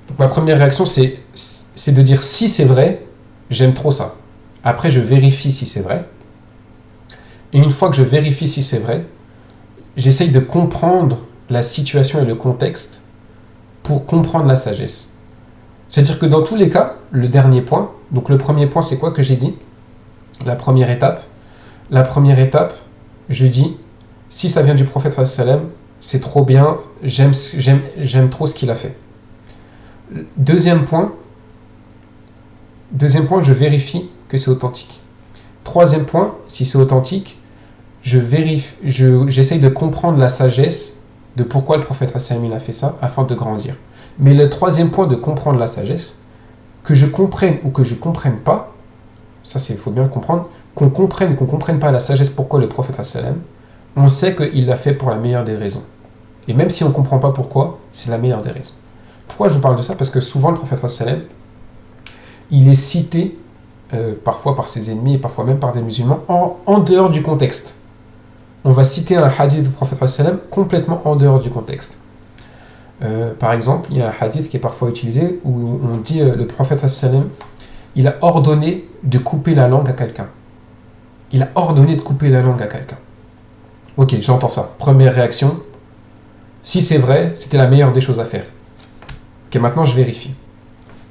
Donc, ma première réaction, c'est de dire si c'est vrai, j'aime trop ça. Après, je vérifie si c'est vrai. Et une fois que je vérifie si c'est vrai, j'essaye de comprendre la situation et le contexte pour comprendre la sagesse. C'est-à-dire que dans tous les cas, le dernier point, donc le premier point, c'est quoi que j'ai dit? La première étape, je dis, si ça vient du prophète sallam, c'est trop bien, j'aime trop ce qu'il a fait. Deuxième point, je vérifie que c'est authentique. Troisième point, si c'est authentique, j'essaye de comprendre la sagesse de pourquoi le prophète sallam a fait ça, afin de grandir. Mais le troisième point de comprendre la sagesse, que je comprenne ou que je ne comprenne pas, ça il faut bien le comprendre, qu'on comprenne ou qu'on ne comprenne pas la sagesse pourquoi le prophète sallam, on sait qu'il l'a fait pour la meilleure des raisons. Et même si on ne comprend pas pourquoi, c'est la meilleure des raisons. Pourquoi je vous parle de ça? Parce que souvent le prophète sallam, il est cité parfois par ses ennemis et parfois même par des musulmans en dehors du contexte. On va citer un hadith du prophète sallam complètement en dehors du contexte. Par exemple, il y a un hadith qui est parfois utilisé où on dit le prophète sallam, il a ordonné de couper la langue à quelqu'un. Il a ordonné de couper la langue à quelqu'un. Ok, j'entends ça. Première réaction, si c'est vrai, c'était la meilleure des choses à faire. Ok, maintenant je vérifie.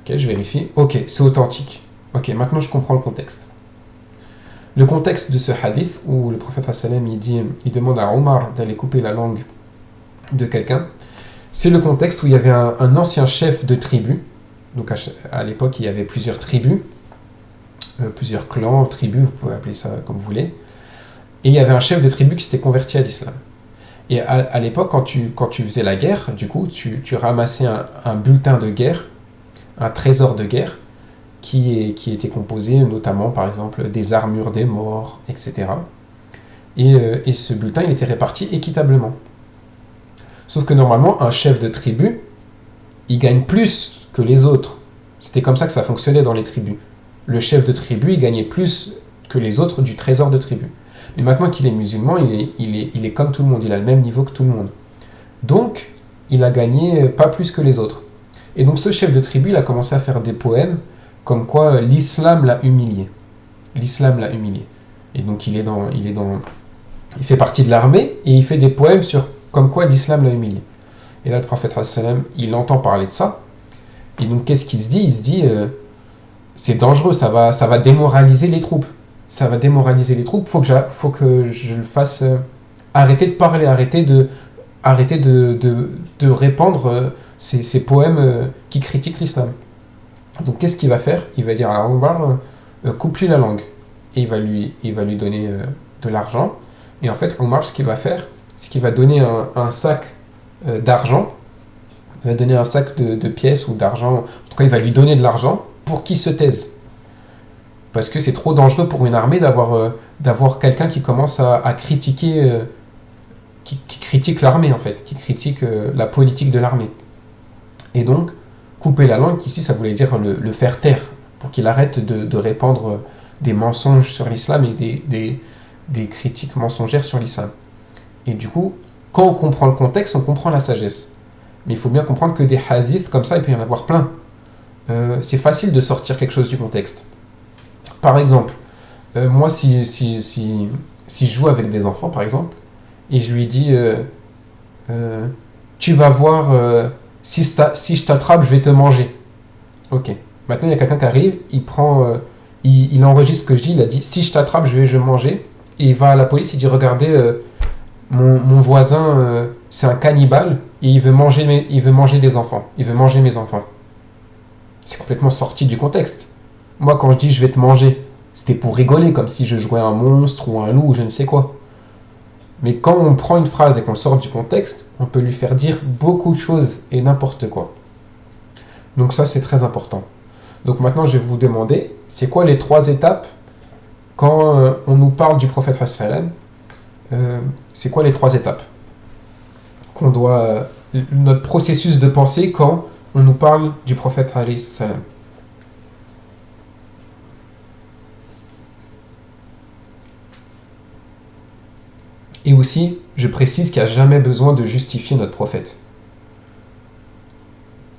Ok, je vérifie. Ok, c'est authentique. Ok, maintenant je comprends le contexte. Le contexte de ce hadith où le prophète sallam il demande à Omar d'aller couper la langue de quelqu'un, c'est le contexte où il y avait un ancien chef de tribu. Donc à l'époque, il y avait plusieurs tribus, plusieurs clans, tribus, vous pouvez appeler ça comme vous voulez. Et il y avait un chef de tribu qui s'était converti à l'islam. Et à l'époque, quand tu faisais la guerre, du coup, tu ramassais un bulletin de guerre, un trésor de guerre, qui était composé notamment, par exemple, des armures des morts, etc. Et ce bulletin, il était réparti équitablement. Sauf que normalement, un chef de tribu, il gagne plus que les autres. C'était comme ça que ça fonctionnait dans les tribus. Le chef de tribu, il gagnait plus que les autres du trésor de tribu. Mais maintenant qu'il est musulman, il est comme tout le monde, il a le même niveau que tout le monde. Donc, il a gagné pas plus que les autres. Et donc ce chef de tribu, il a commencé à faire des poèmes comme quoi l'islam l'a humilié. L'islam l'a humilié. Et donc il fait partie de l'armée et il fait des poèmes sur comme quoi l'islam l'a humilié. Et là, le prophète sallam, il entend parler de ça. Et donc, qu'est-ce qu'il se dit? Il se dit, c'est dangereux, ça va démoraliser les troupes. Ça va démoraliser les troupes, faut que je le fasse arrêter de parler, arrêter de répandre ces poèmes qui critiquent l'islam. Donc, qu'est-ce qu'il va faire? Il va dire à Omar, coupe-lui la langue. Et il va lui donner de l'argent. Et en fait, Omar, ce qu'il va faire, c'est qu'il va donner un sac d'argent, il va donner un sac de pièces ou d'argent, en tout cas il va lui donner de l'argent pour qu'il se taise. Parce que c'est trop dangereux pour une armée d'avoir quelqu'un qui commence à critiquer, qui critique l'armée en fait, qui critique la politique de l'armée. Et donc, couper la langue, ici ça voulait dire le faire taire, pour qu'il arrête de répandre des mensonges sur l'islam et des critiques mensongères sur l'islam. Et du coup, quand on comprend le contexte, on comprend la sagesse. Mais il faut bien comprendre que des hadiths comme ça, il peut y en avoir plein. C'est facile de sortir quelque chose du contexte. Par exemple, moi, si je joue avec des enfants, par exemple, et je lui dis tu vas voir, si je t'attrape, je vais te manger. Ok. Maintenant, il y a quelqu'un qui arrive, il enregistre ce que je dis, il a dit si je t'attrape, je vais manger. Et il va à la police, il dit regardez, mon voisin, c'est un cannibale et il veut manger des enfants. Il veut manger mes enfants. C'est complètement sorti du contexte. Moi, quand je dis je vais te manger, c'était pour rigoler, comme si je jouais un monstre ou un loup ou je ne sais quoi. Mais quand on prend une phrase et qu'on sort du contexte, on peut lui faire dire beaucoup de choses et n'importe quoi. Donc ça, c'est très important. Donc maintenant, je vais vous demander, c'est quoi les 3 étapes quand on nous parle du prophète sallam? C'est quoi les 3 étapes qu'on doit notre processus de pensée quand on nous parle du prophète sallam? Et aussi, je précise qu'il n'y a jamais besoin de justifier notre prophète.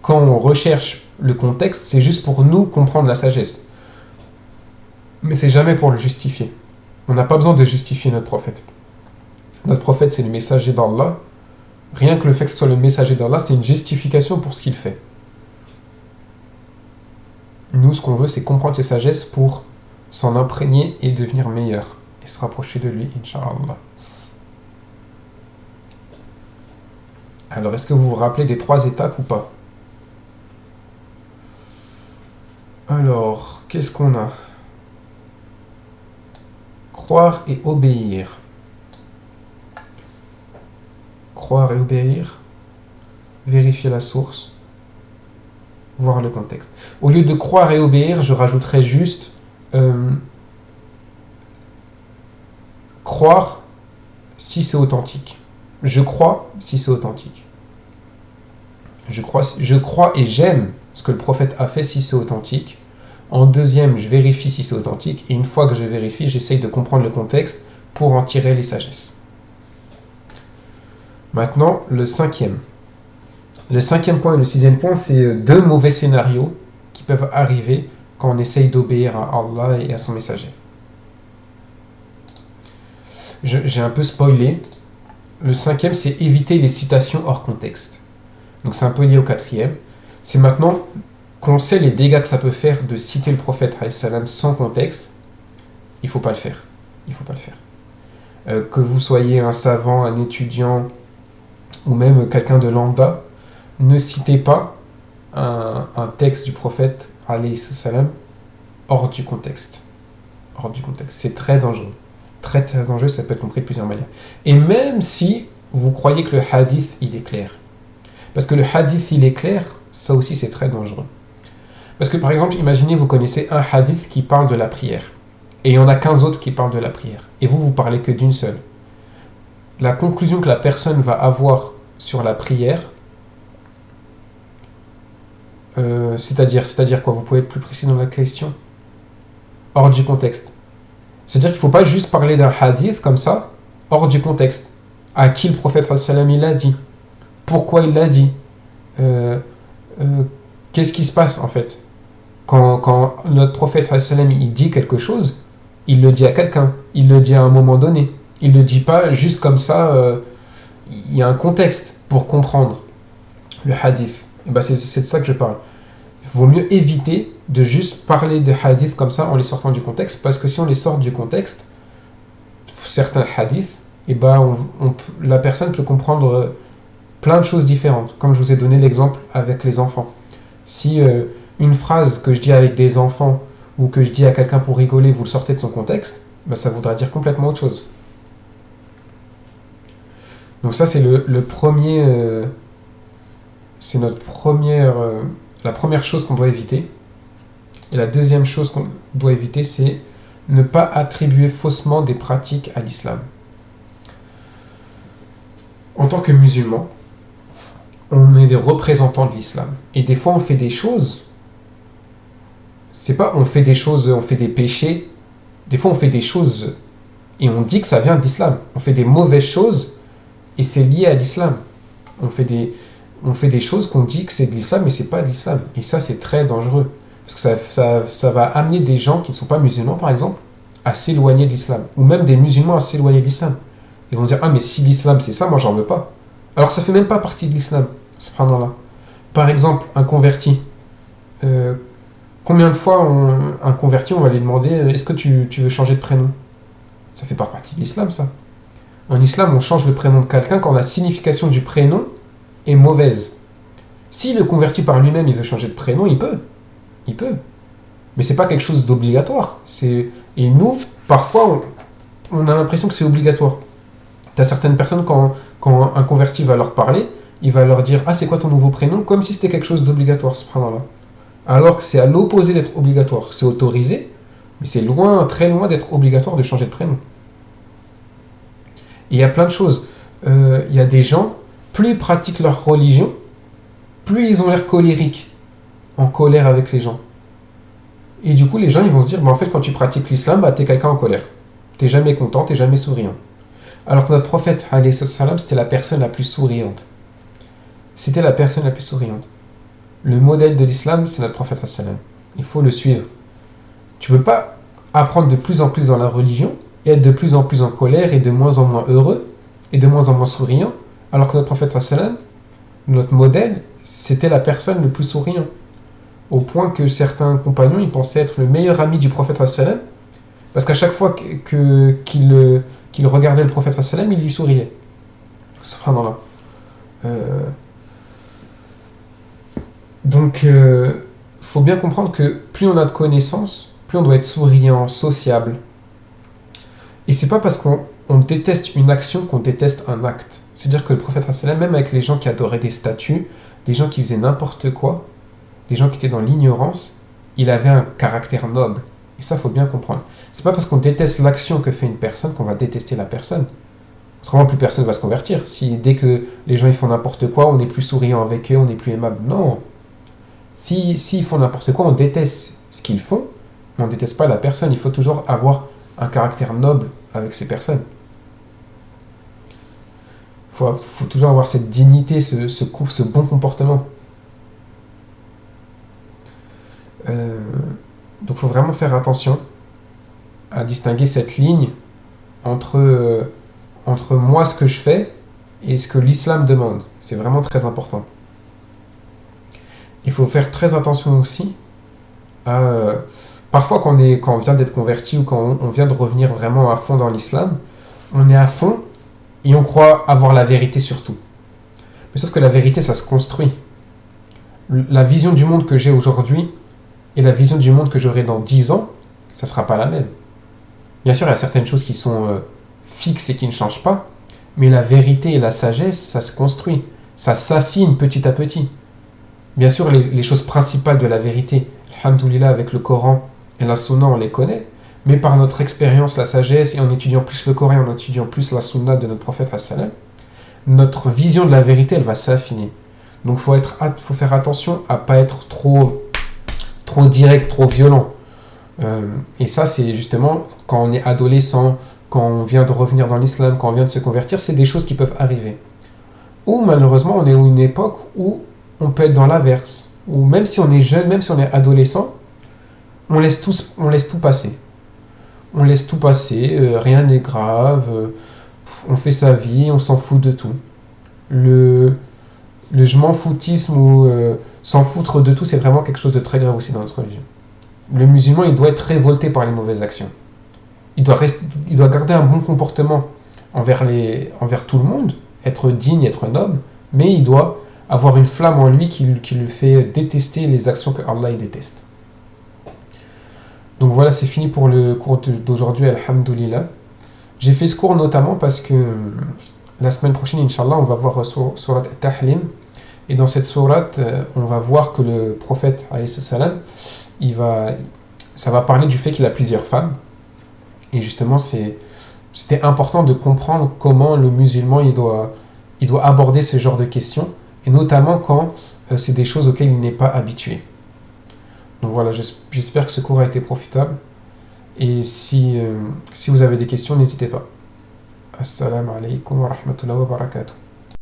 Quand on recherche le contexte, c'est juste pour nous comprendre la sagesse. Mais c'est jamais pour le justifier. On n'a pas besoin de justifier notre prophète. Notre prophète, c'est le messager d'Allah. Rien que le fait que ce soit le messager d'Allah, c'est une justification pour ce qu'il fait. Nous, ce qu'on veut, c'est comprendre ses sagesses pour s'en imprégner et devenir meilleur. Et se rapprocher de lui, Inch'Allah. Alors, est-ce que vous vous rappelez des 3 étapes ou pas? Alors, qu'est-ce qu'on a? Croire et obéir. Croire et obéir. Vérifier la source. Voir le contexte. Au lieu de croire et obéir, je rajouterais juste croire si c'est authentique. Je crois si c'est authentique. Je crois et j'aime ce que le prophète a fait si c'est authentique. En deuxième, je vérifie si c'est authentique. Et une fois que je vérifie, j'essaye de comprendre le contexte pour en tirer les sagesses. Maintenant, le 5e. Le 5e point et le 6e point, c'est 2 mauvais scénarios qui peuvent arriver quand on essaye d'obéir à Allah et à son messager. J'ai un peu spoilé. Le 5e, c'est éviter les citations hors contexte. Donc c'est un peu lié au 4e. C'est maintenant qu'on sait les dégâts que ça peut faire de citer le prophète sans contexte. Il ne faut pas le faire. Il faut pas le faire. Que vous soyez un savant, un étudiant ou même quelqu'un de lambda, ne citez pas un texte du prophète hors du contexte. Hors du contexte. C'est très dangereux. Très très dangereux, ça peut être compris de plusieurs manières. Et même si vous croyez que le hadith, il est clair. Parce que le hadith, il est clair, ça aussi c'est très dangereux. Parce que par exemple, imaginez, vous connaissez un hadith qui parle de la prière. Et il y en a 15 autres qui parlent de la prière. Et vous parlez que d'une seule. La conclusion que la personne va avoir sur la prière, c'est-à-dire quoi? Vous pouvez être plus précis dans la question? Hors du contexte. C'est-à-dire qu'il ne faut pas juste parler d'un hadith comme ça, hors du contexte. À qui le prophète il l'a dit? Pourquoi il l'a dit? Qu'est-ce qui se passe en fait? Quand notre prophète il dit quelque chose, il le dit à quelqu'un, il le dit à un moment donné. Il ne le dit pas juste comme ça, il y a un contexte pour comprendre le hadith. Et ben c'est de ça que je parle. Il vaut mieux éviter de juste parler des hadiths comme ça en les sortant du contexte, parce que si on les sort du contexte, certains hadiths, et ben la personne peut comprendre plein de choses différentes. Comme je vous ai donné l'exemple avec les enfants. Si une phrase que je dis avec des enfants ou que je dis à quelqu'un pour rigoler, vous le sortez de son contexte, ben ça voudra dire complètement autre chose. Donc ça c'est le premier, c'est la première chose qu'on doit éviter. Et la deuxième chose qu'on doit éviter, c'est ne pas attribuer faussement des pratiques à l'islam. En tant que musulmans, on est des représentants de l'islam. Et des fois, on fait des choses. C'est pas on fait des choses, on fait des péchés. Des fois, on fait des choses et on dit que ça vient de l'islam. On fait des mauvaises choses et c'est lié à l'islam. On fait des choses qu'on dit que c'est de l'islam, mais c'est pas de l'islam. Et ça, c'est très dangereux. Parce que ça va amener des gens qui ne sont pas musulmans, par exemple, à s'éloigner de l'islam. Ou même des musulmans à s'éloigner de l'islam. Ils vont dire, ah mais si l'islam c'est ça, moi j'en veux pas. Alors ça fait même pas partie de l'islam, subhanallah. Par exemple, un converti. Combien de fois un converti, on va lui demander, est-ce que tu veux changer de prénom? Ça fait pas partie de l'islam, ça. En islam, on change le prénom de quelqu'un quand la signification du prénom est mauvaise. Si le converti par lui-même, il veut changer de prénom, il peut. Il peut. Mais c'est pas quelque chose d'obligatoire. Et nous, parfois, on a l'impression que c'est obligatoire. T'as certaines personnes, quand un converti va leur parler, il va leur dire « Ah, c'est quoi ton nouveau prénom ?» comme si c'était quelque chose d'obligatoire, subhanallah. Alors que c'est à l'opposé d'être obligatoire. C'est autorisé, mais c'est loin, très loin d'être obligatoire de changer de prénom. Et il y a plein de choses. Il y a des gens, plus ils pratiquent leur religion, plus ils ont l'air colériques, en colère avec les gens. Et du coup, les gens, ils vont se dire, en fait, quand tu pratiques l'islam, t'es quelqu'un en colère. T'es jamais content, t'es jamais souriant. Alors que notre prophète, alayhi salam, c'était la personne la plus souriante. C'était la personne la plus souriante. Le modèle de l'islam, c'est notre prophète, alayhi salam. Il faut le suivre. Tu ne peux pas apprendre de plus en plus dans la religion et être de plus en plus en colère et de moins en moins heureux et de moins en moins souriant, alors que notre prophète, alayhi salam, notre modèle, c'était la personne le plus souriant. Au point que certains compagnons, ils pensaient être le meilleur ami du prophète, alayhi salam, parce qu'à chaque fois qu'il regardait le prophète, alayhi salam, il lui souriait. Subhanallah. Donc, faut bien comprendre que plus on a de connaissances, plus on doit être souriant, sociable. Et c'est pas parce qu'on déteste une action qu'on déteste un acte. C'est-à-dire que le prophète, même avec les gens qui adoraient des statues, des gens qui faisaient n'importe quoi, des gens qui étaient dans l'ignorance, il avait un caractère noble. Et ça, faut bien comprendre. C'est pas parce qu'on déteste l'action que fait une personne qu'on va détester la personne. Autrement, plus personne va se convertir. Si dès que les gens ils font n'importe quoi, on est plus souriant avec eux, on est plus aimable. Non. Si ils font n'importe quoi, on déteste ce qu'ils font, mais on ne déteste pas la personne. Il faut toujours avoir un caractère noble avec ces personnes. Il faut toujours avoir cette dignité, ce bon comportement. Donc il faut vraiment faire attention à distinguer cette ligne entre moi, ce que je fais, et ce que l'islam demande. C'est vraiment très important. Il faut faire très attention aussi à... Parfois, quand on vient d'être converti ou quand on vient de revenir vraiment à fond dans l'islam, on est à fond et on croit avoir la vérité sur tout. Mais sauf que la vérité, ça se construit. La vision du monde que j'ai aujourd'hui et la vision du monde que j'aurai dans 10 ans, ça ne sera pas la même. Bien sûr, il y a certaines choses qui sont fixes et qui ne changent pas, mais la vérité et la sagesse, ça se construit. Ça s'affine petit à petit. Bien sûr, les choses principales de la vérité, alhamdoulilah, avec le Coran et la Sunna, on les connaît, mais par notre expérience, la sagesse, et en étudiant plus le Coran, et en étudiant plus la Sunna de notre prophète, notre vision de la vérité, elle va s'affiner. Donc, faut faire attention à ne pas être trop direct, trop violent. Et ça, c'est justement quand on est adolescent, quand on vient de revenir dans l'islam, quand on vient de se convertir, c'est des choses qui peuvent arriver. Ou malheureusement, on est à une époque où on peut être dans l'inverse, ou même si on est jeune, même si on est adolescent, on laisse tout passer. On laisse tout passer, rien n'est grave, on fait sa vie, on s'en fout de tout. Le je m'en foutisme ou s'en foutre de tout, c'est vraiment quelque chose de très grave aussi dans notre religion. Le musulman, il doit être révolté par les mauvaises actions. Il doit garder un bon comportement envers tout le monde, être digne, être noble, mais il doit avoir une flamme en lui qui lui fait détester les actions que Allah il déteste. Donc voilà, c'est fini pour le cours d'aujourd'hui, alhamdoulilah. J'ai fait ce cours notamment parce que la semaine prochaine, Inch'Allah, on va voir Surat Tahlim. Et dans cette sourate, on va voir que le prophète, alayhi salam, ça va parler du fait qu'il a plusieurs femmes. Et justement, c'était important de comprendre comment le musulman il doit aborder ce genre de questions, et notamment quand c'est des choses auxquelles il n'est pas habitué. Donc voilà, j'espère que ce cours a été profitable. Et si vous avez des questions, n'hésitez pas. Assalamu alaikum wa rahmatullahi wa barakatuh.